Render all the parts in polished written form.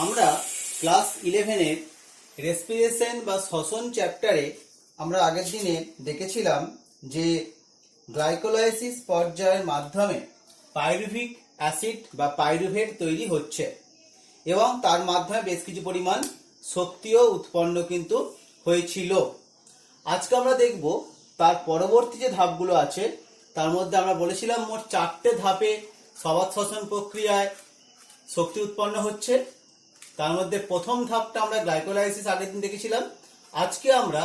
আমরা class 11-এর respiration বা শ্বসন চ্যাপ্টারে আমরা আগের দিনে দেখেছিলাম যে গ্লাইকোলাইসিস পর্যায়ের মাধ্যমে পাইরুভিক অ্যাসিড বা পাইরুভেট তৈরি হচ্ছে এবং তার মাধ্যমে বেশ কিছু পরিমাণ শক্তিও উৎপন্ন কিন্তু হয়েছিল। আজকে আমরা দেখব তার পরবর্তী যে ধাপগুলো আছে তার মধ্যে আমরা বলেছিলাম মোট 4টে ধাপে সবাত শ্বসন প্রক্রিয়ায় শক্তি উৎপন্ন হচ্ছে। তার মধ্যে প্রথম ধাপটা আমরা গ্লাইকোলাইসিস আগের দিন দেখেছিলাম। আজকে আমরা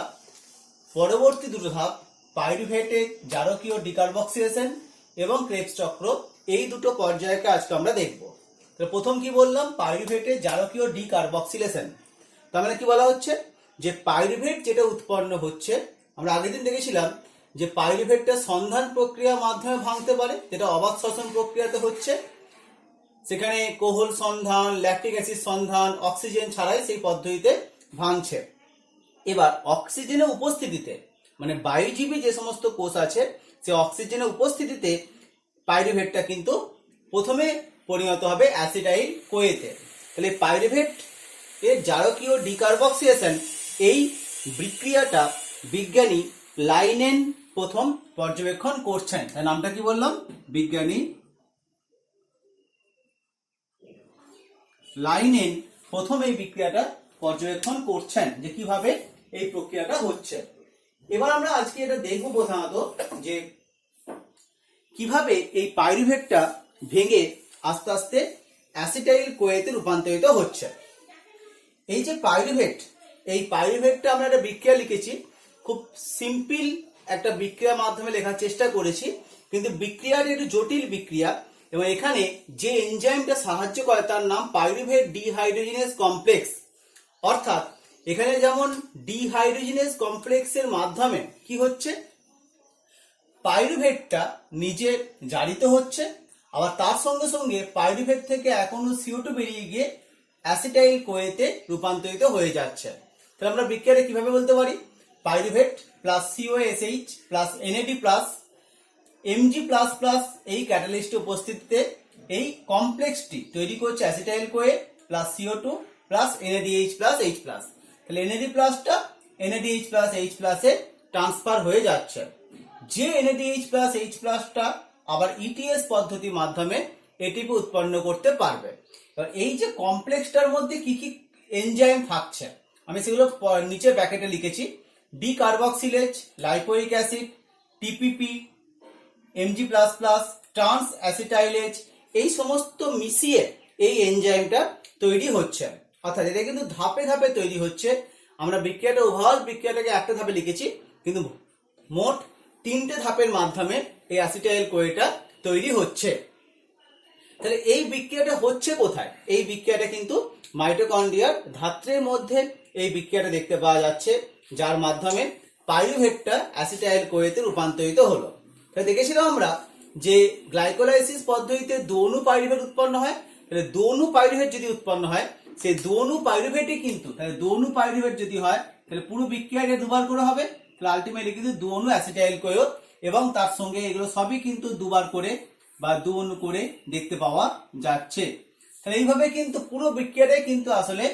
পরবর্তী দুটো ধাপ পাইরুভেটের জারকীয় ডিকার্বক্সিলেশন এবং ক্রেবস চক্র, এই দুটো পর্যায়কে আজকে আমরা দেখব। তো প্রথম কি বললাম, পাইরুভেটের জারকীয় ডিকার্বক্সিলেশন। তার মানে কি বলা হচ্ছে যে পাইরুভেট যেটা উৎপন্ন হচ্ছে, আমরা আগের দিন দেখেছিলাম যে পাইরুভেটটা সন্ধান প্রক্রিয়ার মাধ্যমে ভাঙতে পারে, যেটা অবাত শ্বসন প্রক্রিয়াতে হচ্ছে। সেখানে কোহল সন্ধান, ল্যাকটিক অ্যাসিড সন্ধান, অক্সিজেন ছাড়াই সেই পদ্ধতিতে ভাঙছে। এবার অক্সিজেনের উপস্থিতিতে, মানে বায়ুজীবী যে সমস্ত কোষ আছে সে অক্সিজেনের উপস্থিতিতে পাইরুভেটটা কিন্তু প্রথমে পরিণত হবে অ্যাসিটাইল কোয়েতে। তাহলে পাইরুভেট এর জারকীয় ডিকার্বক্সিলেশন, এই বিক্রিয়াটা বিজ্ঞানী লাইনেন প্রথম পর্যবেক্ষণ করছেন। তার নামটা কি বললাম, বিজ্ঞানী লাইনেন প্রথম এই বিক্রিয়াটা পর্যবেক্ষণ করছেন যে কিভাবে এই প্রক্রিয়াটা হচ্ছে। এবার আমরা আজকে এটা দেখব প্রধানত যে কিভাবে এই পাইরুভেটটা ভেঙে আস্তে আস্তে অ্যাসিটাইল কোয়েতে রূপান্তরিত হচ্ছে। এই যে পাইরুভেট, এই পাইরুভেটটা আমরা একটা বিক্রিয়া লিখেছি, খুব সিম্পল একটা বিক্রিয়ার মাধ্যমে লেখার চেষ্টা করেছি, কিন্তু বিক্রিয়াটা একটু জটিল বিক্রিয়া এবং এখানে যে এনজাইমটা সাহায্য করে তার নাম পাইরুভেট ডিহাইড্রোজিনেজ কমপ্লেক্স। অর্থাৎ এখানে যেমন ডিহাইড্রোজিনেজ কমপ্লেক্সের মাধ্যমে কি হচ্ছে, পাইরুভেটটা নিজে জারিত হচ্ছে, আবার তার সঙ্গে সঙ্গে পাইরুভেট থেকে এখনো CO2 বেরিয়ে গিয়ে অ্যাসিটাইল কোয়েতে রূপান্তরিত হয়ে যাচ্ছে। তাহলে আমরা বিক্রিয়াটা কিভাবে বলতে পারি, pyruvate plus COSH plus NAD plus Mg plus plus এই ক্যাটালিস্টের উপস্থিতিতে এই কমপ্লেক্সটি তৈরি করছে acetyl CoA plus CO2 plus NADH plus H plus. তাহলে NAD প্লাসটা NADH প্লাস H প্লাসে ট্রান্সফার হয়ে যাচ্ছে। যে NADH প্লাস H প্লাসটা আবার ETS পদ্ধতির মাধ্যমে এটিপি উৎপন্ন করতে পারবে। এবার এই যে কমপ্লেক্সটার মধ্যে কি কি এনজাইম থাকছে আমি সেগুলো নিচে ব্র্যাকেটে লিখেছি। Decarboxylase, lipoic acid, TPP, Mg++, transacetylase, এই সমস্ত মিশিয়ে এই এনজাইমটা তৈরি হচ্ছে। অর্থাৎ এটা কিন্তু ধাপে ধাপে তৈরি হচ্ছে। আমরা বিক্রিয়াটা ওভারঅল বিক্রিয়াটাকে একটা ধাপে লিখেছি, কিন্তু মোট 3টে ধাপের মাধ্যমে এই অ্যাসিটাইল কোয়েটা তৈরি হচ্ছে। তাহলে এই বিক্রিয়াটা হচ্ছে কোথায়, এই বিক্রিয়াটা কিন্তু মাইটোকন্ড্রিয়ার ধাত্রের মধ্যে এই বিক্রিয়াটা দেখতে পাওয়া যাচ্ছে, যার মাধ্যমে পাইরুভেটটা অ্যাসিটাইল কোয়েতে রূপান্তরিত হলো। তাহলে দেখেছিলাম আমরা যে গ্লাইকোলাইসিস পদ্ধতিতে দোনু পাইরুভেট উৎপন্ন হয়। তাহলে দোনু পাইরুভেট যদি উৎপন্ন হয়, সেই দোনু পাইরুভেটই কিন্তু, তাহলে দোনু পাইরুভেট যদি হয় তাহলে পুরো বিক্রিয়াটা দুবার করে হবে। তাহলে আলটিমেটলি কিন্তু দোনু অ্যাসিটাইল কোয়ে এবং তার সঙ্গে এগুলো সবই কিন্তু দুবার করে বা দোনু করে দেখতে পাওয়া যাচ্ছে। তাহলে এইভাবে কিন্তু পুরো বিক্রিয়াটাই কিন্তু আসলে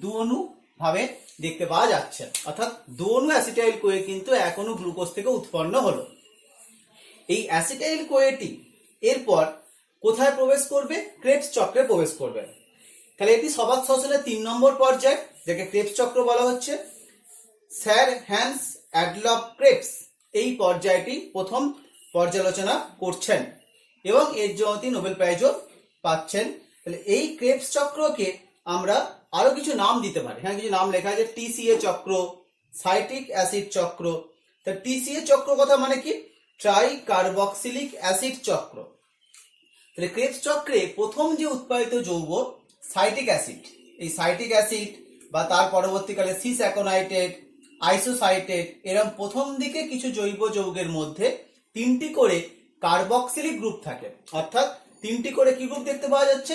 দোনু ভাবে দেখতে পাওয়া যাচ্ছে। অর্থাৎ দোনু অ্যাসিটাইল কোয়ে কিন্তু এক অণু গ্লুকোজ থেকে উৎপন্ন হলো। এই অ্যাসিটাইল কোয়েটি এরপর কোথায় প্রবেশ করবে, ক্রেবস চক্রে প্রবেশ করবে। তাহলে এটি সবাত শ্বসনের 3 নম্বর পর্যায়, যাকে ক্রেবস চক্র বলা হচ্ছে। স্যার হ্যান্স অ্যাডলফ ক্রেবস এই পর্যায়টি প্রথম পর্যালোচনা করছেন এবং এর জন্য তিনি নোবেল প্রাইজও পাচ্ছেন। তাহলে এই ক্রেবস চক্রকে আমরা আরো কিছু নাম দিতে পারি। হ্যাঁ, কিছু নাম লেখা আছে, TCA চক্র, সাইট্রিক অ্যাসিড চক্র। তাহলে TCA চক্র কথা মানে কি, ট্রাই কার্বক্সিলিক অ্যাসিড চক্র। তাহলে ক্রেবস চক্রে প্রথম যে উৎপাদিত যৌগ সাইট্রিক অ্যাসিড, এই সাইট্রিক অ্যাসিড বা তার পরবর্তীকালে সিস অ্যাকোনাইটেট, আইসোসাইটেট, এরকম প্রথম দিকে কিছু জৈব যৌগের মধ্যে 3টি করে কার্বক্সিলিক গ্রুপ থাকে। অর্থাৎ 3টি করে কি গ্রুপ দেখতে পাওয়া যাচ্ছে,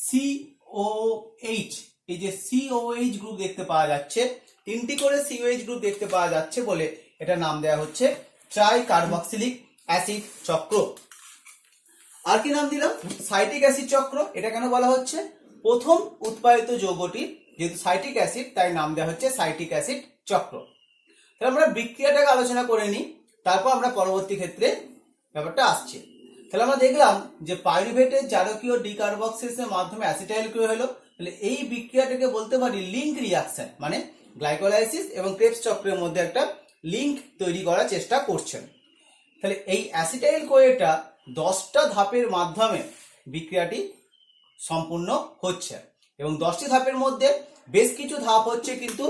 COH, এই যে COH গ্রুপ দেখতে পাওয়া যাচ্ছে, 3টি করে COH গ্রুপ দেখতে পাওয়া যাচ্ছে বলে এটা নাম দেওয়া হচ্ছে ট্রাই কার্বক্সিলিক অ্যাসিড চক্র। আর কি নাম দিলাম, সাইট্রিক অ্যাসিড চক্র। এটা কেন বলা হচ্ছে, প্রথম উৎপাদিত যৌগটি যেহেতু সাইট্রিক অ্যাসিড তাই নাম দেওয়া হচ্ছে সাইট্রিক অ্যাসিড চক্র। তাহলে আমরা বিক্রিয়াটাকে আলোচনা করে নিই, তারপর আমরা পরবর্তী ক্ষেত্রে ব্যাপারটা আসছে। তাহলে আমরা দেখলাম যে পাইরুভেটের জারকীয় ডিকার্বক্সিলেশনের মাধ্যমে অ্যাসিটাইল ক্রিয়া হলো। তাহলে এই বিক্রিয়াটাকে বলতে পারি লিঙ্ক রিয়াকশন, মানে গ্লাইকোলাইসিস এবং ক্রেবস চক্রের মধ্যে একটা লিঙ্ক তৈরি করার চেষ্টা করছেন। তাহলে এই অ্যাসিটাইল কোয়েটা 10টা ধাপের মাধ্যমে বিক্রিয়াটি সম্পূর্ণ হচ্ছে এবং 10টি ধাপের মধ্যে বেশ কিছু ধাপ হচ্ছে কিন্তু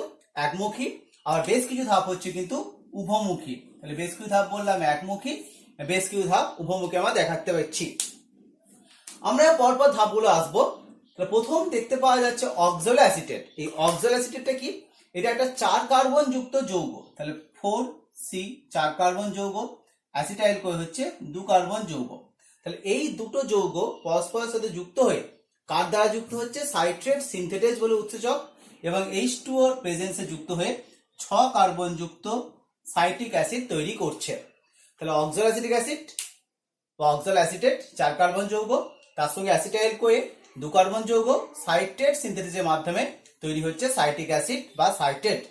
একমুখী, আর বেশ কিছু ধাপ হচ্ছে কিন্তু উভমুখী। তাহলে বেশ কিছু ধাপ বললাম একমুখী, বেশ কিছু ধাপ উভমুখী আমরা দেখাতে পাচ্ছি। আমরা পরপর ধাপগুলো আসবো। তাহলে প্রথম দেখতে পাওয়া যাচ্ছে অক্সালো অ্যাসিটেট। এই অক্সালো অ্যাসিটেটটা কি? এটা একটা 4 কার্বন যুক্ত যৌগ। তাহলে 4C 4 কার্বন যৌগ, অ্যাসিটাইল কোয়ে হচ্ছে 2 কার্বন যৌগ। তাহলে এই দুটো যৌগ পরস্পরের সাথে যুক্ত হয়ে কার দ্বারা যুক্ত হচ্ছে? সাইট্রেট সিনথেটেজ বলে উৎসেচক এবং H2O এর প্রেজেন্সে যুক্ত হয়ে 6 কার্বন যুক্ত সাইট্রিক অ্যাসিড তৈরি করছে। তাহলে অক্সালো অ্যাসিটিক অ্যাসিড বা অক্সালো অ্যাসিটেট 4 কার্বন যৌগ, তার সঙ্গে অ্যাসিটাইল কোয়ে 2 কার্বন যৌগ, সাইট্রেট সিনথেসিসের মাধ্যমে তৈরি হচ্ছে সাইট্রিক অ্যাসিড বা সাইট্রেট।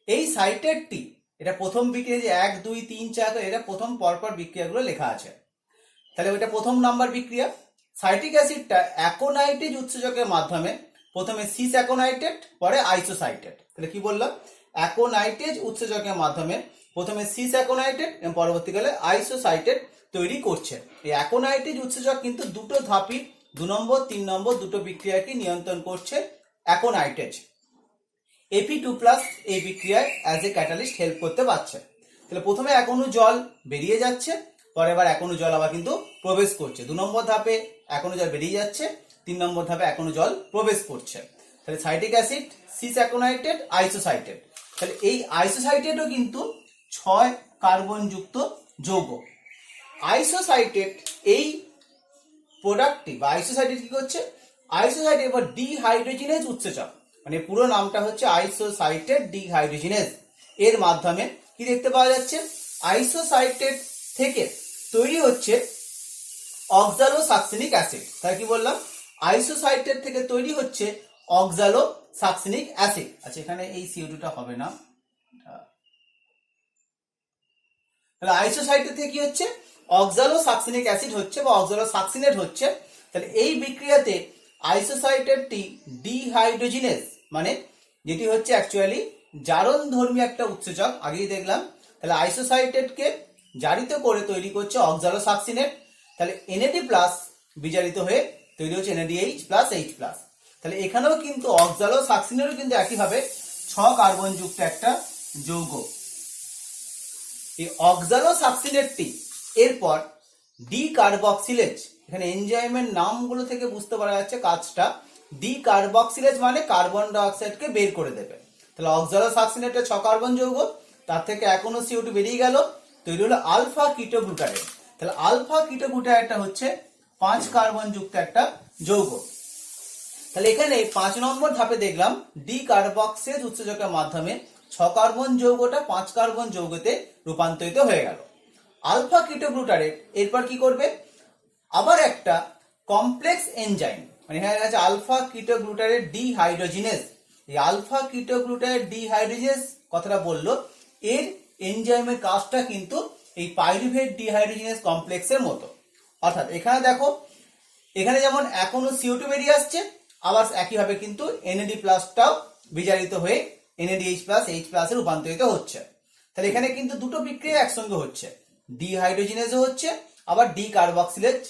এই সাইট্রেটটি এটা প্রথম বিক্রিয়া যে 1 2 3 4 এটা প্রথম পরপর বিক্রিয়াগুলো লেখা আছে। তাহলে ওইটা প্রথম নাম্বার বিক্রিয়া। সাইট্রিক অ্যাসিডটা অ্যাকোনাইটেজ উৎসেচকের মাধ্যমে প্রথমে সিস অ্যাকোনাইটেট, পরে আইসোসাইটেট। তাহলে কি বললাম? অ্যাকোনাইটেজ উৎসেচকের মাধ্যমে প্রথমে সিস অ্যাকোনাইটেট এবং পরবর্তীকালে আইসোসাইটেট তৈরি করছে। এই অ্যাকোনাইটেজ উৎসেচক কিন্তু দুটো ধাপই 2 নম্বর 3 নম্বর দুটো বিক্রিয়াকে নিয়ন্ত্রণ করছে অ্যাকোনাইটেজ। Fe2+ এই বিক্রিয়ায় অ্যাজ এ ক্যাটালিস্ট হেল্প করতে পারছে। তাহলে প্রথমে এক অণু জল বেরিয়ে যাচ্ছে, পরে আবার এক অণু জল আবার কিন্তু প্রবেশ করছে। 2 নম্বর ধাপে এক অণু জল বেরিয়ে যাচ্ছে, 3 নম্বর ধাপে এক অণু জল প্রবেশ করছে। তাহলে সাইট্রিক অ্যাসিড, সিস অ্যাকোনাইটেড, আইসোসাইটেড। তাহলে এই আইসোসাইটেটও কিন্তু 6 কার্বন যুক্ত যৌগ। আইসোসাইটেট এই প্রোডাক্টটি বা আইসোসাইটেট কি করছে? আইসোসাইটেট এবার ডিহাইড্রোজিনেজ উৎসেচক, মানে পুরো নামটা হচ্ছে আইসোসাইটেট ডিহাইড্রোজিনেজ। এর মাধ্যমে কি দেখতে পাওয়া যাচ্ছে? আইসোসাইটেট থেকে তৈরি হচ্ছে অক্সালো সাকসিনিক অ্যাসিড। তাই কি বললাম? আইসোসাইটেট থেকে তৈরি হচ্ছে অক্সালো সাকসিনিক অ্যাসিড। আচ্ছা, এখানে এই CO2টা হবে না। তাহলে আইসোসাইটেট থেকে কি হচ্ছে? অক্সালো সাকসিনিক অ্যাসিড হচ্ছে বা অক্সালো সাকসিনেট হচ্ছে। তাহলে এই বিক্রিয়াতে আইসোসাইটেটটি ডিহাইড্রোজিনেজ, মানে যেটি হচ্ছে অ্যাকচুয়ালি জারণ ধর্মী একটা উৎসেচক, আগেই দেখলাম। তাহলে আইসোসাইটেটকে জারিত করে তৈরি করছে অক্সালো সাকসিনেট। তাহলে NAD+ বিজারিত হয়ে তৈরি হচ্ছে NADH+H+। তাহলে এখানেও কিন্তু অক্সালো সাকসিনেটও কিন্তু একইভাবে 6 কার্বন যুক্ত একটা যৌগ। এই অক্সালো সাকসিনেটটি এরপর ডিকার্বক্সিলেজ, এখানে এনজাইমের নামগুলো থেকে বুঝতে পারা যাচ্ছে কাজটা। ডিকার্বক্সিলেজ মানে কার্বন ডাই অক্সাইডকে বের করে দেবে। তাহলে অক্সালো সাকসিনেটে 6 কার্বন যৌগ, তার থেকে এক অণু CO2 বেরিয়ে গেল, তৈরি হলো আলফা কিটোগ্লুটারেট। তাহলে আলফা কিটোগ্লুটারেটটা হচ্ছে 5 কার্বন যুক্ত একটা যৌগ। তাহলে এখানে 5 নম্বর ধাপে দেখলাম ডিকার্বক্সিলেজ উৎসেচকের মাধ্যমে 6 কার্বন যৌগটা 5 কার্বন যৌগতে রূপান্তরিত হয়ে গেল। আলফা কিটোগ্লুটারেট এরপর কি করবে? আবার একটা কমপ্লেক্স এনজাইম, মানে এখানে আছে আলফা কিটোগ্লুটারেট ডিহাইড্রোজিনেজ। এই আলফা কিটোগ্লুটারেট ডিহাইড্রোজিনেজ কথাটা বললো, এর এনজাইমের কাজটা কিন্তু এই পাইরুভেট ডিহাইড্রোজিনেজ কমপ্লেক্সের মতো। অর্থাৎ এখানে দেখো, এখানে যেমন এক অণু CO2 বেরিয়ে আসছে, আবার একইভাবে কিন্তু NAD+টাও বিজারিত হয়ে NADH+H+ এ রূপান্তরিত হচ্ছে। তাহলে এখানে কিন্তু দুটো বিক্রিয়া একসঙ্গে হচ্ছে, ডিহাইড্রোজিনেজও হচ্ছে, আবার ডিকার্বক্সিলেজ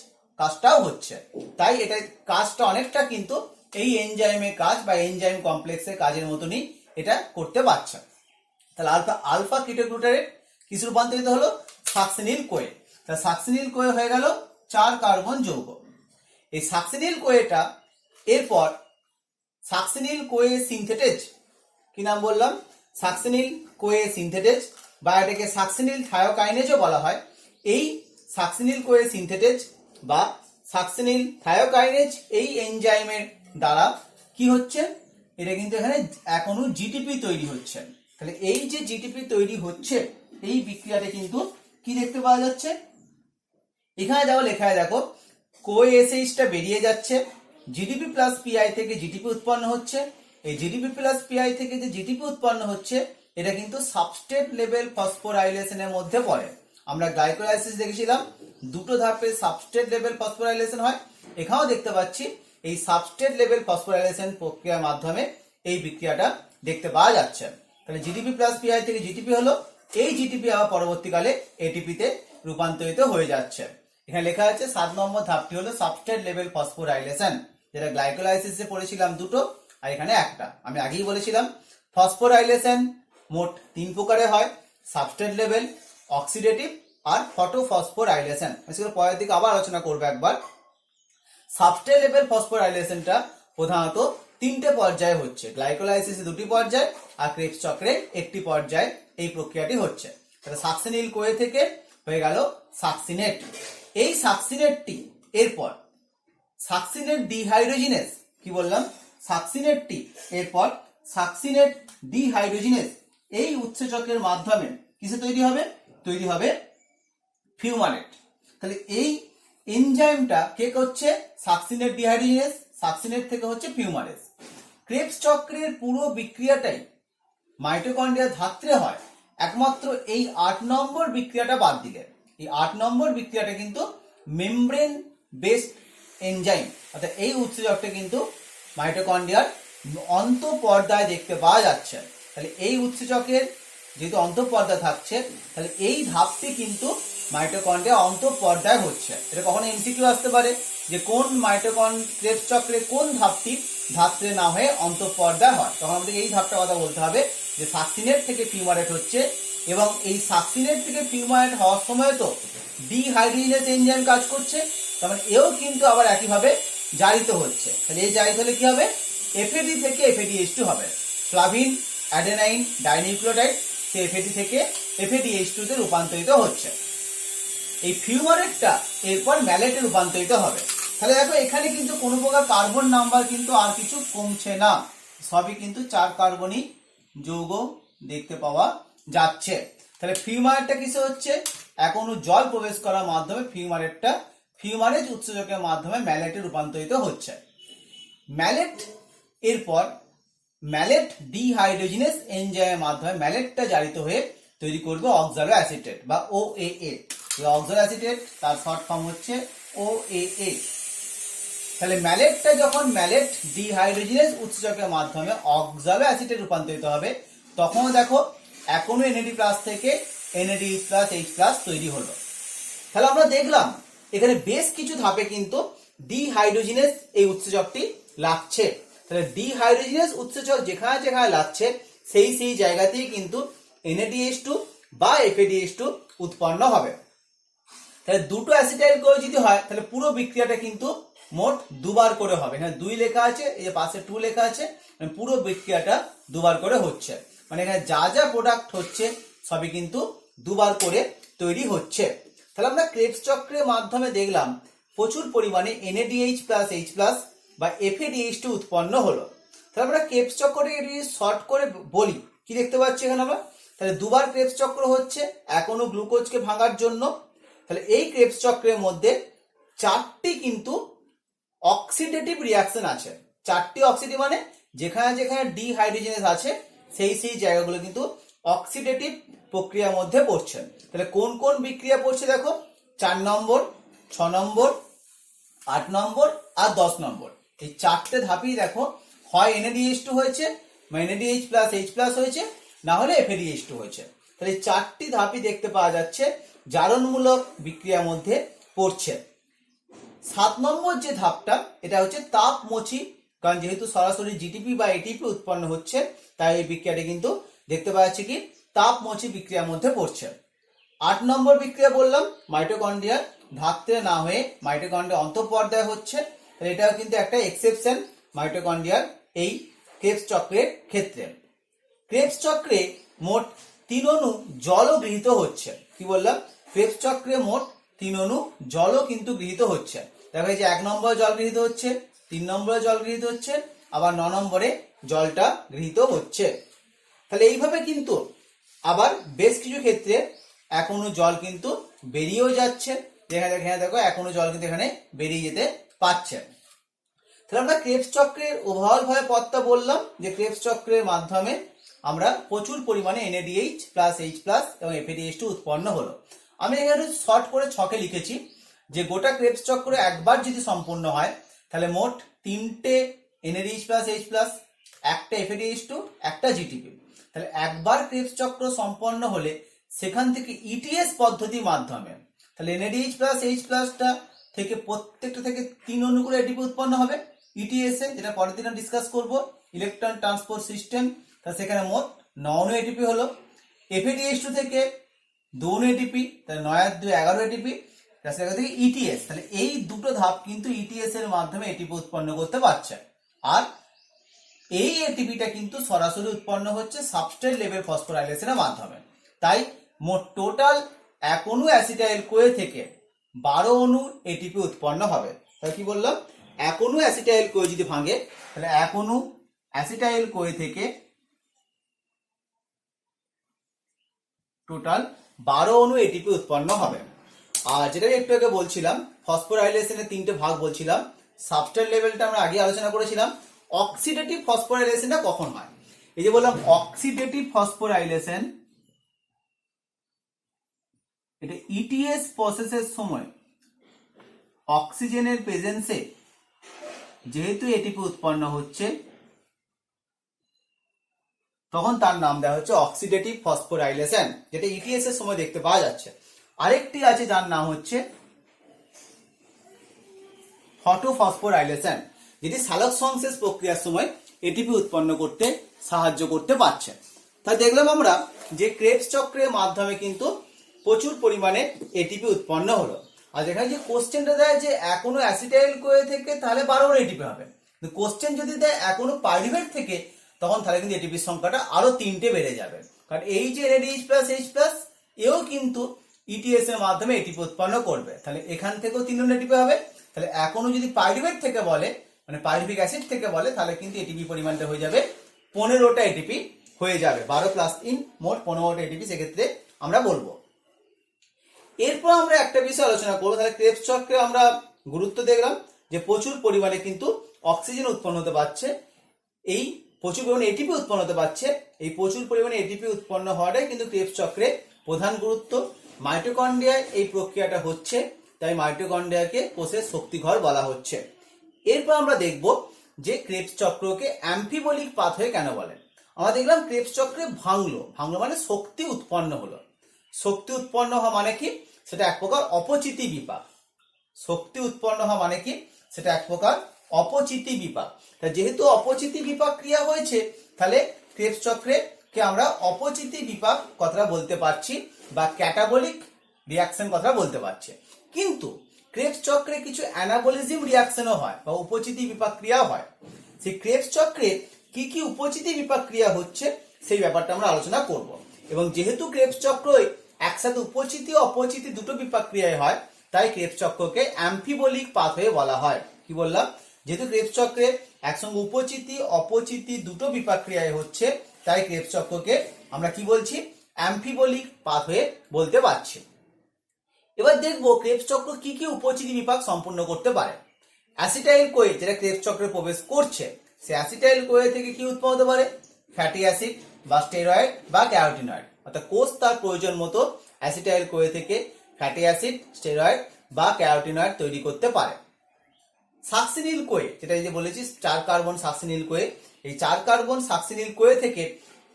কাজটাও হচ্ছে। তাই এটা কাজটা অনেকটা কিন্তু এই এনজাইমের কাজ বা এনজাইম কমপ্লেক্সের কাজের মতনই এটা করতে পারছে। তাহলে আলফা কিটোগ্লুটারেট কিসে রূপান্তরিত হলো? সাকসিনিল কোয়ে। তাহলে সাকসিনিল কোয়ে হয়ে গেল 4 কার্বন যৌগ। এই সাকসিনিল কোয়েটা এরপর সাকসিনিল কোয়ে সিনথেটেজ, কি নাম বললাম? সাকসিনিল কোয়ে সিনথেটেজ বা এটাকে সাকসিনিল থায়োকাইনেজও বলা হয়। এই সাকসিনিল কোয়ে সিনথেটেজ বা সাকসিনিল থায়োকাইনেজ এই এনজাইমের দ্বারা কি হচ্ছে? এটা কিন্তু এখানে এক অণু জিটিপি তৈরি হচ্ছে। তাহলে এই যে জিটিপি তৈরি হচ্ছে, এই বিক্রিয়াতে কিন্তু কি দেখতে পাওয়া যাচ্ছে? এখানে দেখো লেখায় দেখো কোএসএইচটা বেরিয়ে যাচ্ছে, জিডিপি প্লাস পিআই থেকে জিটিপি উৎপন্ন হচ্ছে। এই জিডিপি প্লাস পিআই থেকে যে জিটিপি উৎপন্ন হচ্ছে এটা কিন্তু সাবস্ট্রেট লেভেল ফসফোরাইলেশনের মধ্যে পড়ে। আমরা গ্লাইকোলাইসিস দেখেছিলাম দুটো ধাপে সাবস্ট্রেট লেভেল ফসফোরাইলেশন হয়, এখানেও দেখতে পাচ্ছি এই সাবস্ট্রেট লেভেল ফসফোরাইলেশন প্রক্রিয়ার মাধ্যমে এই বিক্রিয়াটা দেখতে পাওয়া যাচ্ছে। তাহলে জিডিপি প্লাস পিআই থেকে জিটিপি হলো, এই জিটিপি আবার পরবর্তীকালে এটিপিতে রূপান্তরিত হয়ে যাচ্ছে। এখানে লেখা আছে 7 নম্বর ধাপটি হলো সাবস্ট্রেট লেভেল ফসফোরাইলেশন, যেটা গ্লাইকোলাইসিসে পড়েছিলাম দুটো আর এখানে একটা। আমি আগেই বলেছিলাম ফসফোরাইলেশন মোট 3 প্রকারে হয়, সাবস্ট্রেট লেভেল, অক্সিডেটিভ আর ফটোফসফোরাইলেশন। সেগুলো পরের দিকে আবার আলোচনা করবো একবার। সাবস্ট্রেট লেভেল ফসফোরাইলেশনটা প্রধানত 3টে পর্যায়ে হচ্ছে, গ্লাইকোলাইসিসে 2টি পর্যায় আর ক্রেবস চক্রে 1টি পর্যায়ে এই প্রক্রিয়াটি হচ্ছে। তাহলে সাকসিনিল কোয়ে থেকে হয়ে গেল সাকসিনেট। এই সাকসিনেটটি এরপর সাকসিনেট ডিহাইড্রোজিনেস, কি বললাম, সাকসিনেটটি এরপর সাকসিনেট ডিহাইড্রোজিনেস এই উৎসেচকের মাধ্যমে কিসে তৈরি হবে, তৈরি হবে ফিউমারেট। তাহলে এই এনজাইমটা কে করছে, সাকসিনেট ডিহাইড্রোজিনেস, সাকসিনেট থেকে হচ্ছে ফিউমারেস। ক্রেবস চক্রের পুরো বিক্রিয়াটাই মাইটোকন্ড্রিয়ার ধাত্রে হয়, একমাত্র এই 8 নম্বর বিক্রিয়াটা বাদ দিলে। এই 8 নম্বর বিক্রিয়াটা কিন্তু মেমব্রেন বেসড এনজাইম, অর্থাৎ এই উৎসেচকটা কিন্তু মাইটোকন্ড্রিয়ার অন্তঃপর্দায় দেখতে পাওয়া যাচ্ছে। তাহলে এই উৎসেচকের যেহেতু অন্তঃপর্দা থাকছে, তাহলে এই ধাপটি কিন্তু মাইটোকন্ড্রিয়া অন্তঃপর্দায় হচ্ছে। এটা কখনো এমসিকিউ আসতে পারে যে কোন ক্রেবস চক্রে কোন ধাপটি ধাত্রে না হয়ে অন্তঃপর্দায় হয়, তখন আমাদের এই ধাপটা কথা বলতে হবে যে সাকসিনেট থেকে ফিউমারেট হচ্ছে, এবং এই সাকসিনেট থেকে ফিউমারেট হওয়ার সময় তো ডিহাইড্রোজিনেস এনজাইম কাজ করছে, তখন এও কিন্তু আবার একইভাবে জারিত হচ্ছে। তাহলে এই জারিত হলে কি হবে, এফএডি থেকে এফএডিএইচ2 হবে, ফ্লাভিন অ্যাডেনাইন ডাইনিউক্লিওটাইড সে এফএডি থেকে এফএডিএইচ2 তে রূপান্তরিত হচ্ছে। এই ফিউমারেটটা এরপর ম্যালেটে রূপান্তরিত হবে। তাহলে দেখো এখানে কিন্তু কোনো প্রকার কার্বন নাম্বার কিন্তু আর কিছু কমছে না, সবই কিন্তু 4 কার্বনই যৌগ দেখতে পাওয়া যাচ্ছে। তাহলে ফিউমারেটটা কিসে হচ্ছে, এখনো জল প্রবেশ করার মাধ্যমে ফিউমারেটটা ফিউমারেজ উৎসেচকের মাধ্যমে ম্যালেটে রূপান্তরিত হচ্ছে। ম্যালেট এরপর ম্যালেট ডিহাইড্রোজিনেস এনজাইমের মাধ্যমে ম্যালেটটা জারিত হয়ে তৈরি করবে অক্সালো অ্যাসিটেট বা ওএএ। এই অক্সালো অ্যাসিটেট তার শর্ট ফর্ম হচ্ছে ওএএ। তাহলে ম্যালেটটা যখন ম্যালেট ডিহাইড্রোজিনেস উৎসেচকের মাধ্যমে অক্সালো অ্যাসিডে রূপান্তরিত হবে, তখন দেখো এখনো এনএডি প্লাস থেকে এনএডিএইচ প্লাস এইচ প্লাস তৈরি হলো। তাহলে আমরা দেখলাম এখানে বেশ কিছু ধাপে কিন্তু ডিহাইড্রোজিনেস এই উৎসেচকটি লাগছে। তাহলে ডিহাইড্রোজিনেস উৎসেচক যেখানে যেখানে লাগছে সেই জায়গাতেই কিন্তু এনএডিএইচ2 বা এফএডিএইচ2 উৎপন্ন হবে। তাহলে দুটো অ্যাসিটাইল করে যদি হয় তাহলে পুরো বিক্রিয়াটা কিন্তু মোট 2বার করে হবে। এখানে 2 লেখা আছে, এই যে পাশে 2 লেখা আছে, পুরো বিক্রিয়াটা 2বার করে হচ্ছে। মানে এখানে যা যা প্রোডাক্ট হচ্ছে সবই কিন্তু 2বার করে তৈরি হচ্ছে। তাহলে আমরা ক্রেবস চক্রের মাধ্যমে দেখলাম প্রচুর পরিমাণে NADH প্লাস H প্লাস বা FADH2 উৎপন্ন হলো। তাহলে আমরা ক্রেবস চক্রটি শর্ট করে বলি, কি দেখতে পাচ্ছি এখানে আমরা, তাহলে 2বার ক্রেবস চক্র হচ্ছে এখনো গ্লুকোজকে ভাঙার জন্য। তাহলে এই ক্রেবস চক্রের মধ্যে 4টি কিন্তু অক্সিডেটিভ রিয়াকশন আছে। 4টি অক্সিডেটিভ মানে যেখানে যেখানে ডিহাইড্রোজেনেস আছে সেই জায়গাগুলো কিন্তু অক্সিডেটিভ প্রক্রিয়ার মধ্যে পড়ছে। তাহলে কোন কোন বিক্রিয়া পড়ছে দেখো, 4 নম্বর, 6 নম্বর, 8 নম্বর আর 10 নম্বর। এই 4টে ধাপই দেখো হয় NADH2 হয়েছে, NADH প্লাস H প্লাস হয়েছে, না হলে FADH2 হয়েছে। তাহলে এই 4টি ধাপই দেখতে পাওয়া যাচ্ছে জারণমূলক বিক্রিয়ার মধ্যে পড়ছে। 7 নম্বর যে ধাপটা এটা হচ্ছে তাপমোচী, কারণ যেহেতু সরাসরি জিটিপি বা এটিপি উৎপন্ন হচ্ছে তাই এই বিক্রিয়াটা কিন্তু দেখতে পাওয়া যাচ্ছে কি তাপমোচী বিক্রিয়ার মধ্যে পড়ছে। 8 নম্বর বিক্রিয়া বললাম মাইটোকন্ড্রিয়ার ধাত্রে না হয়ে মাইটোকন্ড্রিয়া অন্তঃপর্দায় হচ্ছে। এটাও কিন্তু একটা এক্সেপশন মাইটোকন্ড্রিয়ার এই ক্রেবস চক্রের ক্ষেত্রে। ক্রেবস চক্রে মোট 3 অণু জলও গৃহীত হচ্ছে। কি বললাম, ক্রেবস চক্রে মোট 3 অণু জলও কিন্তু গৃহীত হচ্ছে। দেখা যাচ্ছে 1 নম্বরে জল গৃহীত হচ্ছে, 3 নম্বরে জল গৃহীত হচ্ছে, আবার 9 নম্বরে জলটা গৃহীত হচ্ছে। তাহলে এইভাবে কিন্তু আবার বেশ কিছু ক্ষেত্রে এখনো জল কিন্তু বেরিয়েও যাচ্ছে। যেখানে দেখো এখনো জল কিন্তু এখানে বেরিয়ে যেতে পারছে। তাহলে আমরা ক্রেবস চক্রের ওভারঅল ভাবে পথটা বললাম যে ক্রেবস চক্রের মাধ্যমে আমরা প্রচুর পরিমাণে NADH প্লাস H প্লাস এবং FADH2 উৎপন্ন হলো। আমি এখানে শর্ট করে ছকে লিখেছি যে গোটা ক্রেবস চক্র একবার যদি সম্পূর্ণ হয় তাহলে মোট 3টে NADH প্লাস H প্লাস, একটা FADH2, একটা GTP। তাহলে একবার ক্রেবস চক্র সম্পন্ন হলে সেখান থেকে ETS পদ্ধতির মাধ্যমে তাহলে NADH প্লাস H প্লাসটা থেকে প্রত্যেকটা থেকে 3 অণু করে ATP উৎপন্ন হবে ETS এ, যেটা পরের দিন ডিসকাস করব, ইলেকট্রন ট্রান্সপোর্ট সিস্টেম। তাহলে সেখানে মোট 9 অণু ATP হলো। FADH2 থেকে 2 অণু ATP, তাহলে 9 আর 2 11 ATP, সেখান থেকে ETS। তাহলে এই দুটো ধাপ কিন্তু ETS এর মাধ্যমে ATP উৎপন্ন করতে পারছে। আর এই এটিপিটা কিন্তু সরাসরি উৎপন্ন হচ্ছে সাবস্ট্রেট লেভেল ফসফোরাইলেশনের মাধ্যমে। তাই মোট টোটাল 1 অণু অ্যাসিটাইল কোয়ে থেকে 12 অণু এটিপি উৎপন্ন হবে। তাহলে কি বললাম, 1 অণু অ্যাসিটাইল কোয়ে যদি ভাঙে তাহলে 1 অণু অ্যাসিটাইল কোয়ে থেকে টোটাল 12 অণু এটিপি উৎপন্ন হবে। আর যেটা একটু আগে বলছিলাম ফসফোরাইলেশনের 3টে ভাগ বলছিলাম, সাবস্ট্রেট লেভেলটা আমরা আগে আলোচনা করেছিলাম। অক্সিডেটিভ ফসফোরাইলেশনটা কখন হয়, এই যে বললাম অক্সিডেটিভ ফসফোরাইলেশন, এটা ETS প্রসেসের সময় অক্সিজেনের প্রেজেন্সে যেহেতু এটিপি উৎপন্ন হচ্ছে তখন তার নাম দেওয়া হচ্ছে অক্সিডেটিভ ফসফোরাইলেশন, যেটা ETS এর সময় দেখতে পাওয়া যাচ্ছে। আরেকটি আছে যার নাম হচ্ছে ফটোফসফোরাইলেশন, যেটি সালোক সংশ্লেষ প্রক্রিয়ার সময় এটিপি উৎপন্ন করতে সাহায্য করতে পারছে। তাই দেখলাম আমরা যে ক্রেবস চক্রের মাধ্যমে কিন্তু প্রচুর পরিমাণে এটিপি উৎপন্ন হলো। আর যেখানে যে কোশ্চেনটা দেয় যে এখনো অ্যাসিটাইল কোয়ে থেকে তাহলে 12 এটিপি হবে, কোশ্চেন যদি দেয় এখনো পাইরুভেট থেকে তখন তাহলে কিন্তু এটিপির সংখ্যাটা আরো 3টে বেড়ে যাবে। কারণ এই যে NADH প্লাস H প্লাস এও কিন্তু ETS এর মাধ্যমে এটিপি উৎপন্ন করবে। তাহলে এখান থেকেও 3 এটিপি হবে। তাহলে এখনো যদি পাইরুভেট থেকে বলে, মানে পাইরুভিক অ্যাসিড থেকে বলে, তাহলে কিন্তু এটিপি পরিমাণটা হয়ে যাবে 15টা এটিপি হয়ে যাবে। 12 প্লাস 3 মোট 15টা এটিপি সেক্ষেত্রে আমরা বলবো। এরপর আমরা একটা বিষয় আলোচনা করবো। তাহলে ক্রেবস চক্রে আমরা গুরুত্ব দেখলাম যে প্রচুর পরিমাণে কিন্তু অক্সিজেন উৎপন্ন হতে পারছে, এই প্রচুর পরিমাণে এটিপি উৎপন্ন হতে পারছে। এই প্রচুর পরিমাণে এটিপি উৎপন্ন হওয়াটাই কিন্তু ক্রেবস চক্রে প্রধান গুরুত্ব। মাইটোকন্ড্রিয়ায় এই প্রক্রিয়াটা হচ্ছে, তাই মাইটোকন্ড্রিয়াকে কোষের শক্তিঘর বলা হচ্ছে। এরপর আমরা দেখব যে ক্রেবস চক্রকে অ্যাম্ফিবলিক পাথওয়ে কেন বলে। আমরা দেখলাম ক্রেবস চক্রে ভাঙলো মানে শক্তি উৎপন্ন হলো। শক্তি উৎপন্ন হওয়া মানে কি, সেটা এক প্রকার অপচিতি বিপাক। শক্তি উৎপন্ন হওয়া মানে কি, সেটা এক প্রকার অপচিতি বিপাক। তা যেহেতু অপচিতি বিপাক ক্রিয়া হয়েছে তাহলে ক্রেবস চক্রে কে আমরা অপচিতি বিপাক কথাটা বলতে পারছি বা ক্যাটাবলিক রিয়াকশন কথাটা বলতে পারছি। কিন্তু ক্রেবস চক্রে কিছু অ্যানাবলিজম রিয়াকশনও হয় বা উপচিতি বিপাক ক্রিয়া হয়। সেই ক্রেবস চক্রে কি কি উপচিতি বিপাক ক্রিয়া হচ্ছে সেই ব্যাপারটা আমরা আলোচনা করব। এবং যেহেতু ক্রেবস চক্র একসাথে উপচিতি ও অপচিতি দুটো বিপাক ক্রিয়ায় হয়, তাই ক্রেবস চক্রকে অ্যাম্ফিবলিক পাথওয়ে বলা হয়। কি বললাম, যেহেতু ক্রেবস চক্রে একসঙ্গে উপচিতি অপচিতি দুটো বিপাক ক্রিয়ায় হচ্ছে, তাই ক্রেবস চক্রকে আমরা কি বলছি, অ্যাম্ফিবলিক পাথওয়ে বলতে পারছি। এবার দেখবো ক্রেবস চক্র কি কি উপচিতি বিপাক সম্পূর্ণ করতে পারে। অ্যাসিটাইল কোয়ে যেটা ক্রেবস চক্রে প্রবেশ করছে, সে অ্যাসিটাইল কোয়ে থেকে কি উৎপন্ন হতে পারে, ফ্যাটি অ্যাসিড বা স্টেরয়েড বা ক্যারোটিনয়েড। অর্থাৎ কোষ তার প্রয়োজন মতো অ্যাসিটাইল কোয়ে থেকে ফ্যাটি অ্যাসিড, স্টেরয়েড বা ক্যারোটিনয়েড তৈরি করতে পারে। সাকসিনিল কোয়ে, যেটা এই যে বলেছি 4 কার্বন সাকসিনিল কোয়ে, এই 4 কার্বন সাকসিনিল কোয়ে থেকে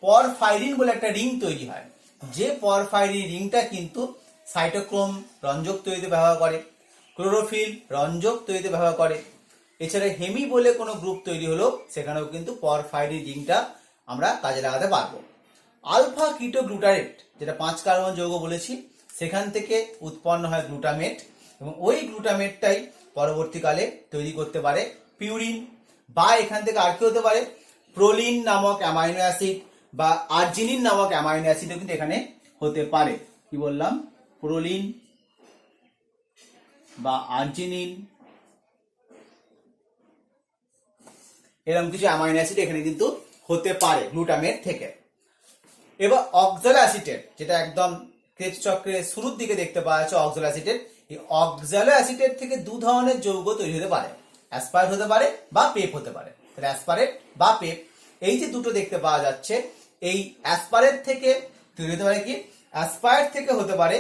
পরফাইরিন বলে একটা রিং তৈরি হয়, যে পরফাইরিন রিংটা কিন্তু সাইটোক্রোম রঞ্জক তৈরিতে ব্যবহার করে, ক্লোরোফিল রঞ্জক তৈরিতে ব্যবহার করে। এছাড়া হেমি বলে কোনো গ্রুপ তৈরি হলো সেখানেও কিন্তু পরফাইরিন রিংটা আমরা কাজে লাগাতে পারবো। আলফা কিটোগ্লুটারেট, যেটা 5 কার্বন যৌগ বলেছি, সেখান থেকে উৎপন্ন হয় গ্লুটামেট, এবং ওই গ্লুটামেটটাই পরবর্তীকালে তৈরি করতে পারে পিউরিন, বা এখান থেকে আর কি হতে পারে, প্রোলিন নামক অ্যামাইনো অ্যাসিড বা আর্জিনিন নামক অ্যামাইনো অ্যাসিডও কিন্তু এখানে হতে পারে। কি বললাম, প্রোলিন বা আর্জিনিন এরকম কিছু অ্যামাইনো অ্যাসিড এখানে কিন্তু হতে পারে গ্লুটামেট থেকে। এবার অক্সালো অ্যাসিটেট, যেটা একদম ক্রেবস চক্রের শুরুর দিকে দেখতে পাওয়া যাচ্ছে অক্সালো অ্যাসিটেট, এই অক্সালো অ্যাসিটেট থেকে 2 ধরনের যৌগ তৈরি হতে পারে। অ্যাসপারেট হতে পারে বা পেপ হতে পারে। তাহলে অ্যাসপারেট বা পেপ এই যে দুটো দেখতে পাওয়া যাচ্ছে, এই অ্যাসপারেট থেকে তৈরি হতে পারে কি, অ্যাসপারেট থেকে হতে পারে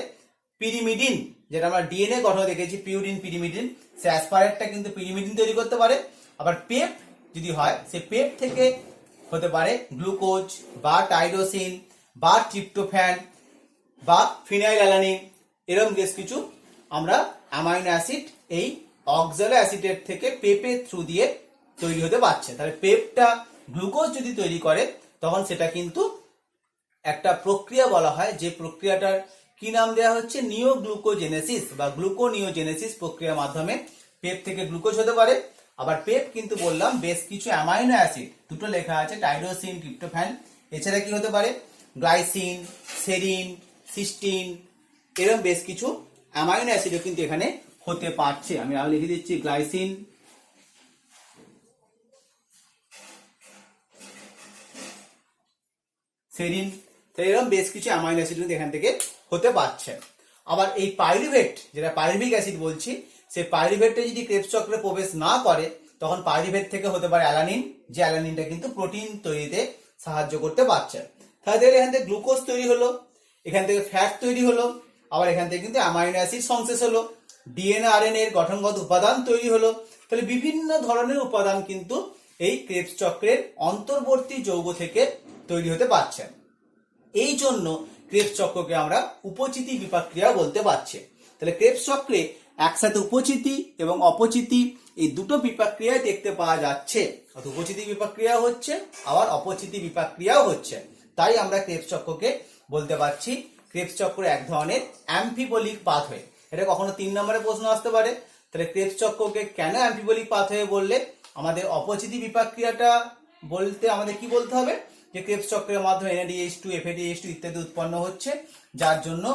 পিরিমিডিন, যেটা আমরা ডিএনএ গঠন দেখেছি পিউরিন পিরিমিডিন, সে অ্যাসপারেটটা কিন্তু পিরিমিডিন তৈরি করতে পারে। আবার পেপ যদি হয়, সে পেপ থেকে হতে পারে গ্লুকোজ বা টাইরোসিন বা ট্রিপ্টোফ্যান বা ফিনাইল অ্যালানিন, এরকম বেশ কিছু আমরা অ্যামাইনো অ্যাসিড এই অক্সালো অ্যাসিডের থেকে পেপের থ্রু দিয়ে তৈরি হতে পারছে। তাহলে পেপটা গ্লুকোজ যদি তৈরি করে, তখন সেটা কিন্তু একটা প্রক্রিয়া বলা হয়, যে প্রক্রিয়াটার কি নাম দেওয়া হচ্ছে, নিওগ্লুকোজেনেসিস বা গ্লুকোনিওজেনেসিস প্রক্রিয়ার মাধ্যমে পেপ থেকে গ্লুকোজ হতে পারে। আবার পেপ কিন্তু বললাম বেশ কিছু অ্যামাইনো অ্যাসিড, দুটো লেখা আছে টাইরোসিন ট্রিপ্টোফ্যান, এছাড়া কি হতে পারে গ্লাইসিন, সেরিন, সিস্টিন, এরকম বেশ কিছু অ্যামাইনো অ্যাসিডও কিন্তু এখানে হতে পারছে। আমি আরো লিখে দিচ্ছি গ্লাইসিন, সেরিন, এরকম বেশ কিছু অ্যামাইনো অ্যাসিড কিন্তু এখান থেকে হতে পারছে। আবার এই পাইরুভেট, যেটা পাইরুভিক অ্যাসিড বলছি, সেই পাইরুভেটটা যদি ক্রেবস চক্রে প্রবেশ না করে, তখন পাইরুভেট থেকে হতে পারে অ্যালানিন, যে অ্যালানিনটা কিন্তু প্রোটিন তৈরিতে সাহায্য করতে পারছে। তাহলে এখান থেকে গ্লুকোজ তৈরি হলো, এখান থেকে ফ্যাট তৈরি হলো, আবার এখান থেকে কিন্তু অ্যামাইনো অ্যাসিড সংশ্লেষ হলো, ডিএনএ আরএনএ এর গঠনগত উপাদান তৈরি হলো। তাহলে বিভিন্ন ধরনের উপাদান কিন্তু এই ক্রেবস চক্রের অন্তর্বর্তী যৌগ থেকে তৈরি হতে পারছে। এই জন্য ক্রেবস চক্রকে আমরা উপচিতি বিপাক্রিয়া বলতে পারছি। তাহলে ক্রেবস চক্রে একসাথে উপচিতি এবং অপচিতি এই দুটো বিপাক্রিয়ায় দেখতে পাওয়া যাচ্ছে। উপচিতি বিপাক্রিয়া হচ্ছে, আবার অপচিতি বিপাক্রিয়াও হচ্ছে। তাই আমরা ক্রেবস চক্রকে বলতে পারছি ক্রেবস চক্র এক ধরনের অ্যাম্ফিবলিক পাথওয়ে। এটা কখনো 3 নম্বরে প্রশ্ন আসতে পারে। তাহলে ক্রেবস চক্রকে কেন অ্যাম্ফিবলিক পাথওয়ে বললে, আমাদের অপচিতি বিপাক্রিয়াটা বলতে আমাদের কি বলতে হবে, যে ক্রেবস চক্রের মাধ্যমে NADH2 FADH2 ইত্যাদি উৎপন্ন হচ্ছে, যার জন্য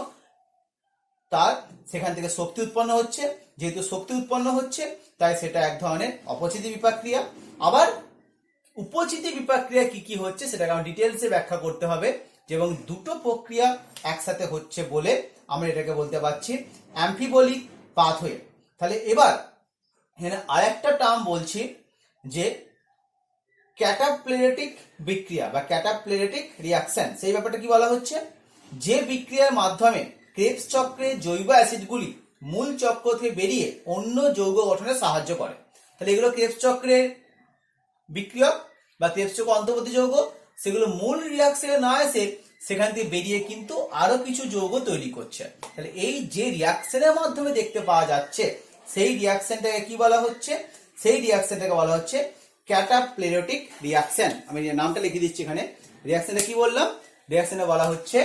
তার সেখান থেকে শক্তি উৎপন্ন হচ্ছে। যেহেতু শক্তি উৎপন্ন হচ্ছে, তাই সেটা এক ধরনের অপচিতি বিপাক্রিয়া। আবার উপচিতি বিপাক্রিয়া কি কি হচ্ছে সেটাকে আমার ডিটেলসে ব্যাখ্যা করতে হবে, এবং দুটো প্রক্রিয়া একসাথে হচ্ছে বলে আমরা এটাকে বলতে পারছি অ্যাম্ফিবলিক পাথওয়ে। তাহলে এবার এখানে আরেকটা টার্ম বলছি, যে ক্যাটাপ্লেরেটিক বিক্রিয়া বা ক্যাটাপ্লেরেটিক রিয়াকশন। সেই ব্যাপারটা কি বলা হচ্ছে, যে বিক্রিয়ার মাধ্যমে ক্রেবস চক্রে জৈব অ্যাসিডগুলি মূল চক্র থেকে বেরিয়ে অন্য যৌগ গঠনে সাহায্য করে। তাহলে এগুলো ক্রেবস চক্রের বিক্রিয়ক বা ক্রেবস চক্র অন্তর্বর্তী যৌগ, সেগুলো মূল রিয়াকশনে না এসে সেখান থেকে বেরিয়ে কিন্তু আরো কিছু যৌগ তৈরি করছে। তাহলে এই যে রিয়াকশনের মাধ্যমে দেখতে পাওয়া যাচ্ছে, সেই রিয়াকশনটাকে কি বলা হচ্ছে, সেই রিয়াকশনটাকে বলা হচ্ছে ক্যাটাপ্লেরেটিক রিয়াকশন। আমি নামটা লিখে দিচ্ছি এখানে। রিয়াকশনটা কি বললাম, রিয়াকশনে বলা হচ্ছে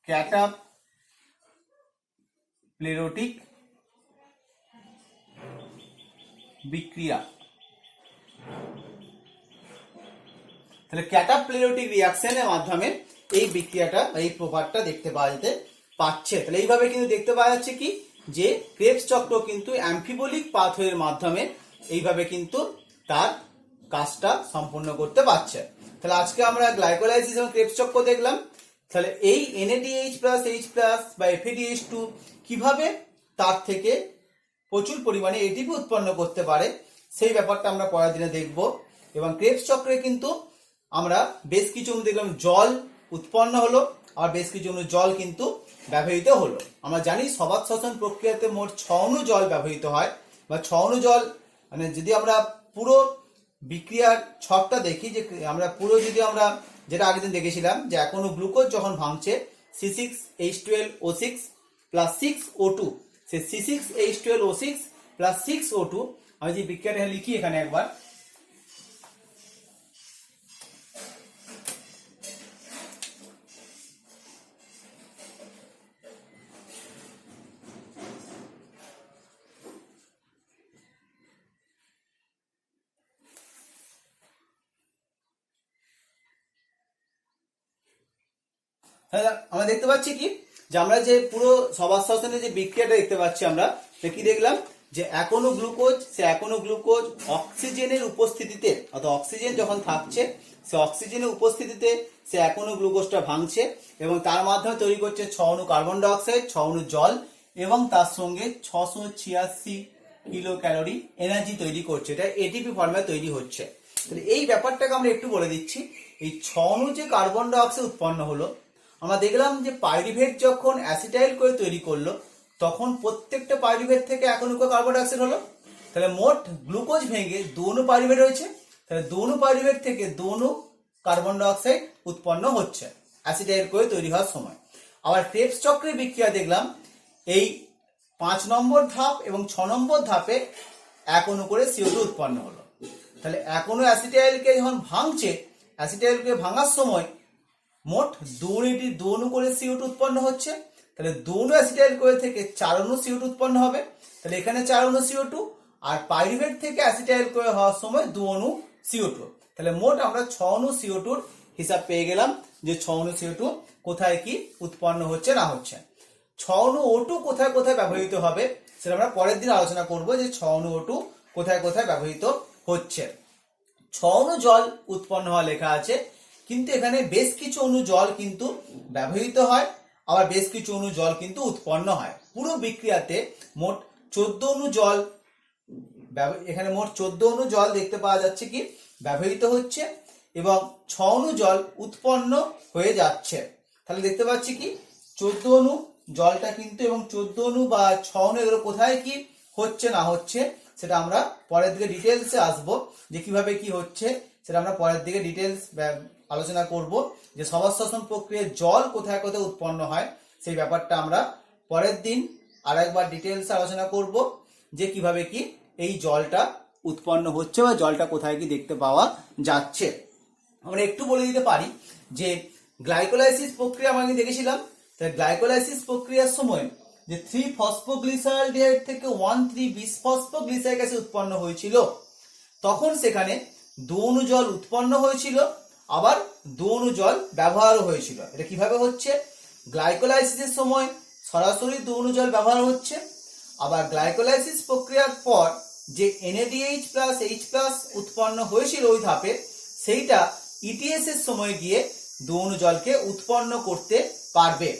ক্যাটাপ্লেরেটিক বিক্রিয়া। তাহলে ক্যাটাপ্লেরেটিক রিয়াকশনের মাধ্যমে এই বিক্রিয়াটা, এই প্রভাবটা দেখতে পাওয়া যেতে পারছে। তাহলে এইভাবে কিন্তু দেখতে পাওয়া যাচ্ছে কি, যে ক্রেবস চক্র কিন্তু অ্যাম্ফিবলিক পাথওয়ের মাধ্যমে এইভাবে কিন্তু তার কাজটা সম্পূর্ণ করতে পারছে। তাহলে আজকে আমরা গ্লাইকোলাইসিস এবং ক্রেবস চক্র দেখলাম। তাহলে এই NADH+ H+ বা FADH2 কিভাবে তার থেকে প্রচুর পরিমাণে ATP উৎপন্ন করতে পারে, সেই ব্যাপারটা আমরা পরের দিনে দেখব। এবং ক্রেবস চক্রে কিন্তু আমরা বেশ কিছু দেখলাম জল উৎপন্ন হলো, আর বেশ কিছু জল কিন্তু ব্যবহৃত হলো। আমরা জানি সবাত শ্বসন প্রক্রিয়াতে মোট 6 অণু জল ব্যবহৃত হয়, বা 6 অণু জল, মানে যদি আমরা পুরো বিক্রিয়ার ছকটা দেখি, যে আমরা পুরো যদি আমরা যেটা আগের দিন দেখেছিলাম, যে এক অণু গ্লুকোজ যখন ভাঙছে C6H12O6 প্লাস 6O2, সে C6H12O6 প্লাস 6O2, আমি যে বিক্রিয়াটা লিখি এখানে একবার, আমরা দেখতে পাচ্ছি কি, যে আমরা যে পুরো সবার শ্বসনের যে বিক্রিয়াটা দেখতে পাচ্ছি, আমরা কি দেখলাম, যে এক অণু গ্লুকোজ, সে এক অণু গ্লুকোজ অক্সিজেনের উপস্থিতিতে, অর্থাৎ অক্সিজেন যখন থাকছে, সে অক্সিজেনের উপস্থিতিতে সে এক অণু গ্লুকোজটা ভাঙছে, এবং তার মাধ্যমে তৈরি করছে 6 অণু কার্বন ডাই অক্সাইড, 6 অণু জল, এবং তার সঙ্গে 686 কিলো ক্যালোরি এনার্জি তৈরি করছে। এটা এটিপি ফর্মে তৈরি হচ্ছে। তাহলে এই ব্যাপারটাকে আমরা একটু বলে দিচ্ছি। এই 6 অণু যে কার্বন ডাই অক্সাইড উৎপন্ন হলো, আমরা দেখলাম যে পাইরুভেট যখন অ্যাসিটাইল করে তৈরি করলো তখন প্রত্যেকটা পাইরুভেট থেকে 1 অণু কার্বন ডাই অক্সাইড হলো। তাহলে মোট গ্লুকোজ ভেঙে 2 অণু পাইরুভেট হয়েছে। তাহলে 2 অণু পাইরুভেট থেকে 2 অণু কার্বন ডাই অক্সাইড উৎপন্ন হচ্ছে অ্যাসিটাইল করে তৈরি হওয়ার সময়। আবার ক্রেবস চক্রের বিক্রিয়া দেখলাম এই 5 নম্বর ধাপ এবং 6 নম্বর ধাপে 1 অণু করে CO2 উৎপন্ন হলো। তাহলে 1 অণু অ্যাসিটাইলকে যখন ভাঙছে, অ্যাসিটাইলকে ভাঙার সময় মোট 2 অণু করে CO2 উৎপন্ন হচ্ছে। তাহলে 2 অণু অ্যাসিটাইল করে থেকে 4 অণু CO2 উৎপন্ন হবে। তাহলে এখানে 4 অণু CO2, আর পাইরুভেট থেকে অ্যাসিটাইল করে হওয়ার সময় 2 অণু CO2। তাহলে মোট আমরা 6 অণু CO2 এর হিসাব পেয়ে গেলাম যে 6 অণু CO2 কোথায় কি উৎপন্ন হচ্ছে না হচ্ছে। 6 অণু O2 কোথায় কোথায় ব্যবহৃত হবে সেটা আমরা পরের দিন আলোচনা করব যে 6 অণু O2 কোথায় কোথায় ব্যবহৃত হচ্ছে। 6 অণু জল উৎপন্ন হওয়া লেখা আছে, কিন্তু এখানে বেশ কিছু অণু জল কিন্তু ব্যবহৃত হয়, আবার বেশ কিছু অণু জল কিন্তু উৎপন্ন হয়। পুরো বিক্রিয়াতে মোট 14 অণু জল, এখানে মোট 14 অণু জল দেখতে পাওয়া যাচ্ছে কি ব্যবহৃত হচ্ছে এবং 6 অণু জল উৎপন্ন হয়ে যাচ্ছে। তাহলে দেখতে পাচ্ছি কি 14 অণু জলটা কিন্তু এবং 14 অণু বা 6 অণু এগুলো কোথায় কি হচ্ছে না হচ্ছে সেটা আমরা পরের দিকে ডিটেলসে আসবো, যে কিভাবে কি হচ্ছে সেটা আমরা পরের দিকে ডিটেলস আলোচনা করব। যে সবার শ্বসন প্রক্রিয়ায় জল কোথায় কোথায় উৎপন্ন হয় সেই ব্যাপারটা আমরা পরের দিন আরেকবার ডিটেলসে আলোচনা করব, যে কিভাবে কি এই জলটা উৎপন্ন হচ্ছে বা জলটা কোথায় কি দেখতে পাওয়া যাচ্ছে। আমরা একটু বলে দিতে পারি যে গ্লাইকোলাইসিস প্রক্রিয়া আমরা দেখেছিলাম। তাই গ্লাইকোলাইসিস প্রক্রিয়ার সময় যে 3-ফসফোগ্লিসারডিহাইড থেকে 1,3-বিসফসফোগ্লিসারিক অ্যাসিড উৎপন্ন হয়েছিল, তখন সেখানে 2 অণু জল উৎপন্ন হয়েছিল, আবার 2 অণু জল ব্যবহারও হয়েছিল। এটা কিভাবে হচ্ছে? গ্লাইকোলাইসিসের সময় সরাসরি 2 অণু জল ব্যবহার হচ্ছে, আবার গ্লাইকোলাইসিস প্রক্রিয়ার পর যে NADH+H+ উৎপন্ন হয়েছিল ওই ধাপে, সেইটা ETS এর সময় গিয়ে 2 অণু জলকে উৎপন্ন করতে পারবে।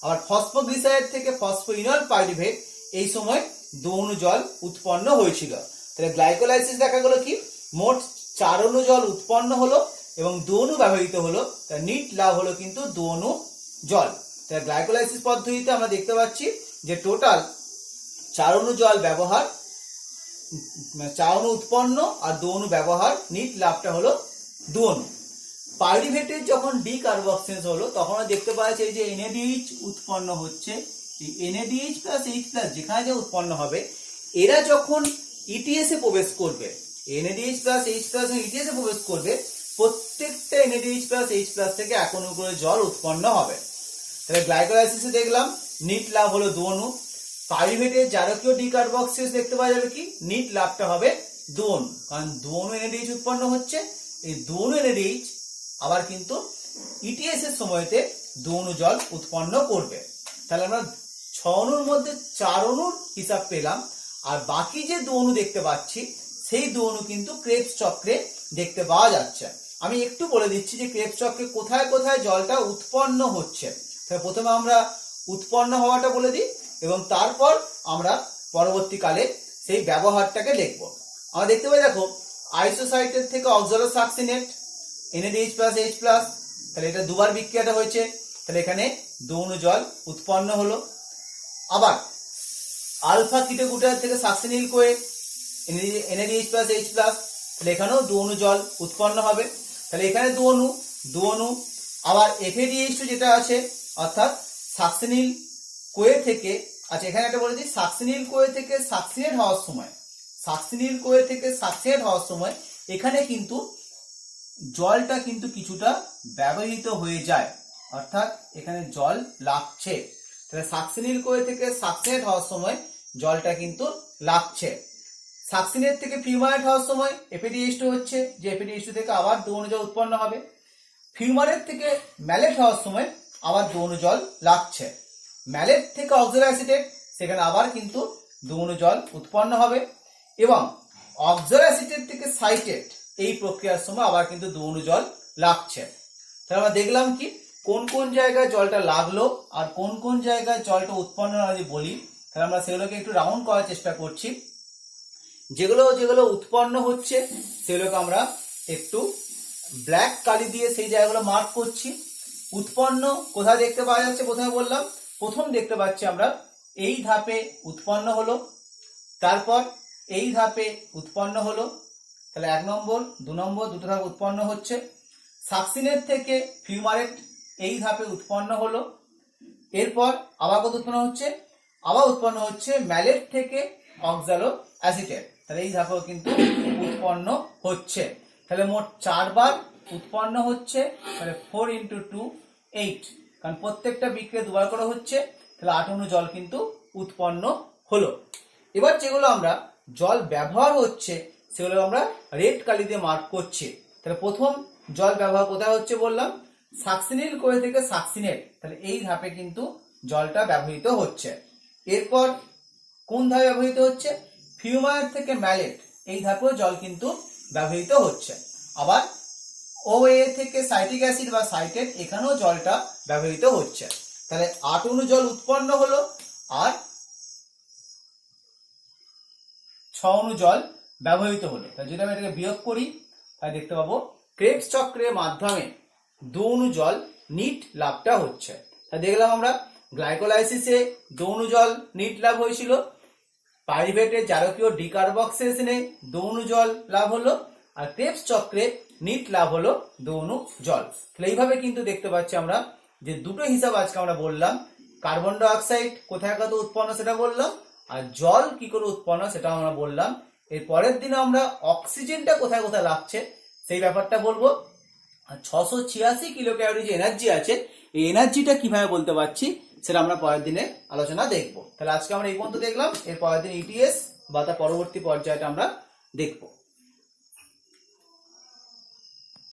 আবার ফসফোগ্লিসারাইড থেকে ফসফোইনল পাইরুভেট এই সময় 2 অণু জল উৎপন্ন হয়েছিল। তাহলে গ্লাইকোলাইসিস দেখা গেল কি মোট 4 অণু জল উৎপন্ন হলো এবং 2 অণু ব্যবহৃত হলো, তার নিট লাভ হলো কিন্তু 2 অণু জল। তাহলে গ্লাইকোলাইসিস পদ্ধতিতে আমরা দেখতে পাচ্ছি যে টোটাল 4 অণু জল ব্যবহার, 4 অণু উৎপন্ন আর 2 অণু ব্যবহার, নিট লাভটা হলো 2 অণু। পাইরুভেটের যখন ডিকার্বক্সিলেশন হলো তখন আমরা দেখতে পাচ্ছি যে NADH উৎপন্ন হচ্ছে। এই NADH+H+ যেখানে যে উৎপন্ন হবে, এরা যখন ETS এ প্রবেশ করবে, NADH+H+ ETS এ প্রবেশ করবে, প্রত্যেকটা NADH+H+ থেকে 1 অণু করে জল উৎপন্ন হবে। তাহলে গ্লাইকোলাইসিসে দেখলাম নিট লাভ হলো 2 অণু। পাইরুভেটের জারকীয় ডিকার্বক্সিলেশন দেখতে পাওয়া যাবে কি নিট লাভটা হবে 2 অণু, কারণ 2 অণু NADH উৎপন্ন হচ্ছে। এই 2 অণু NADH আবার কিন্তু ETS এর সময়তে 2 অণু জল উৎপন্ন করবে। তাহলে আমরা 6 অণুর মধ্যে 4 অণুর হিসাব পেলাম, আর বাকি যে 2 অণু দেখতে পাচ্ছি সেই 2 অণু কিন্তু ক্রেবস চক্রে দেখতে পাওয়া যাচ্ছে। আমি একটু বলে দিচ্ছি যে ক্রেবস চক্রে কোথায় কোথায় জলটা উৎপন্ন হচ্ছে। তাহলে প্রথমে আমরা উৎপন্ন হওয়াটা বলে দিই এবং তারপর আমরা পরবর্তীকালে সেই ব্যবহারটাকে দেখব। আমরা দেখতে পাই দেখো আইসোসাইটেট থেকে অক্সালোসাকসিনেট NADH+H+, তাহলে এটা দুবার বিক্রিয়াটা হয়েছে, তাহলে এখানে 2 অণু জল উৎপন্ন হলো। আবার আলফা কিটোগুটার থেকে সাকসিনিল কোয়ে NADH+H+, তাহলে এখানেও 2 অণু জল উৎপন্ন হবে। তাহলে এখানে 2 অণু। আবার FADH2 যেটা আছে অর্থাৎ সাকসিনিল কোয়ে থেকে, আচ্ছা এখানে একটা বলে দিই, সাকসিনিল কোয়ে থেকে সাকসিনেট হওয়ার সময় এখানে কিন্তু জলটা কিন্তু কিছুটা ব্যবহৃত হয়ে যায়, অর্থাৎ এখানে জল লাগছে। তাহলে সাকসিনিল কোয়ে থেকে সাকসিনেট হওয়ার সময় জলটা কিন্তু লাগছে। সাকসিনেট থেকে ফিউমারেট হওয়ার সময় FADH2 হচ্ছে, যে FADH2 থেকে আবার 2 অণু জল উৎপন্ন হবে। ফিউমারেট থেকে ম্যালেট হওয়ার সময় আবার 2 অণু জল লাগছে। ম্যালেট থেকে অক্সালোঅ্যাসিটেট, সেখানে আবার কিন্তু 2 অণু জল উৎপন্ন হবে। এবং অক্সালোঅ্যাসিটেট থেকে সাইটেট এই প্রক্রিয়ার সময় আবার কিন্তু 2 অণু জল লাগছে। তাহলে আমরা দেখলাম কি কোন কোন জায়গায় জলটা লাগলো আর কোন কোন জায়গায় জলটা উৎপন্ন হয়। বলি তাহলে আমরা সেগুলোকে একটু রাউন্ড করার চেষ্টা করছি। যেগুলো যেগুলো উৎপন্ন হচ্ছে সেগুলোকে আমরা একটু ব্ল্যাক কালি দিয়ে সেই জায়গাগুলো মার্ক করছি। উৎপন্ন কোথায় দেখতে পাওয়া যাচ্ছে, প্রথমে বললাম প্রথম দেখতে পাচ্ছি আমরা এই ধাপে উৎপন্ন হলো, তারপর এই ধাপে উৎপন্ন হলো, তাহলে 1 নম্বর 2 নম্বর দুটো ধাপ উৎপন্ন হচ্ছে। সাকসিনেট থেকে ফিউমারেট এই ধাপে উৎপন্ন হলো, এরপর আবার কত উৎপন্ন হচ্ছে, আবার উৎপন্ন হচ্ছে ম্যালেট থেকে অক্সালো অ্যাসিটেট, তাহলে এই ধাপেও কিন্তু উৎপন্ন হচ্ছে। তাহলে মোট 4 বার উৎপন্ন হচ্ছে, তাহলে 4 × 2 8, কারণ প্রত্যেকটা বিক্রিয়া 2 বার করে হচ্ছে, তাহলে 8 অণু জল কিন্তু উৎপন্ন হলো। এবার যেগুলো আমরা জল ব্যবহার হচ্ছে সেগুলো আমরা রেড কালি দিয়ে মার্ক করছি। তাহলে প্রথম জল ব্যবহার কোথায় হচ্ছে বললাম, সাকসিনিল কোয়ে থেকে সাকসিনেট, তাহলে এই ধাপে কিন্তু জলটা ব্যবহৃত হচ্ছে। এরপর কোন ধাপে ব্যবহৃত হচ্ছে, ফিউমার থেকে ম্যালেট এই ধাপেও জল কিন্তু ব্যবহৃত হচ্ছে। আবার OA থেকে সাইট্রিক অ্যাসিড বা সাইটেট, এখানেও জলটা ব্যবহৃত হচ্ছে। তাহলে 8 অণু জল উৎপন্ন হলো আর 6 অণু জল ব্যবহৃত হলো। তাহলে যদি আমি এটাকে বিয়োগ করি তাহলে দেখতে পাবো ক্রেবস চক্রের মাধ্যমে 2 অণু জল নিট লাভটা হচ্ছে। তাহলে দেখলাম আমরা গ্লাইকোলাইসিসে 2 অণু জল নিট লাভ হয়েছিল, পাইরুভেটের জারকীয় ডিকার্বক্সিলেশনে 2 অণু জল লাভ হলো, আর ক্রেবস চক্রে নিট লাভ হলো 2 অণু জল। তাহলে এইভাবে কিন্তু দেখতে পাচ্ছি আমরা যে দুটো হিসাব আজকে আমরা বললাম, কার্বন ডাই অক্সাইড কোথায় কত উৎপন্ন সেটা বললাম, আর জল কি করে উৎপন্ন সেটা আমরা বললাম। এর পরের দিনে আমরা অক্সিজেনটা কোথায় কোথায় লাগছে সেই ব্যাপারটা বলবো। আর 686 কিলো ক্যালোরি যে এনার্জি আছে, এই এনার্জিটা কিভাবে বলতে পারছি সেটা আমরা পরের দিনে আলোচনা দেখবো। তাহলে আজকে আমরা এই পর্যন্ত দেখলাম, এর পরের দিন ইটিএস বা তার পরবর্তী পর্যায়টা আমরা দেখবো।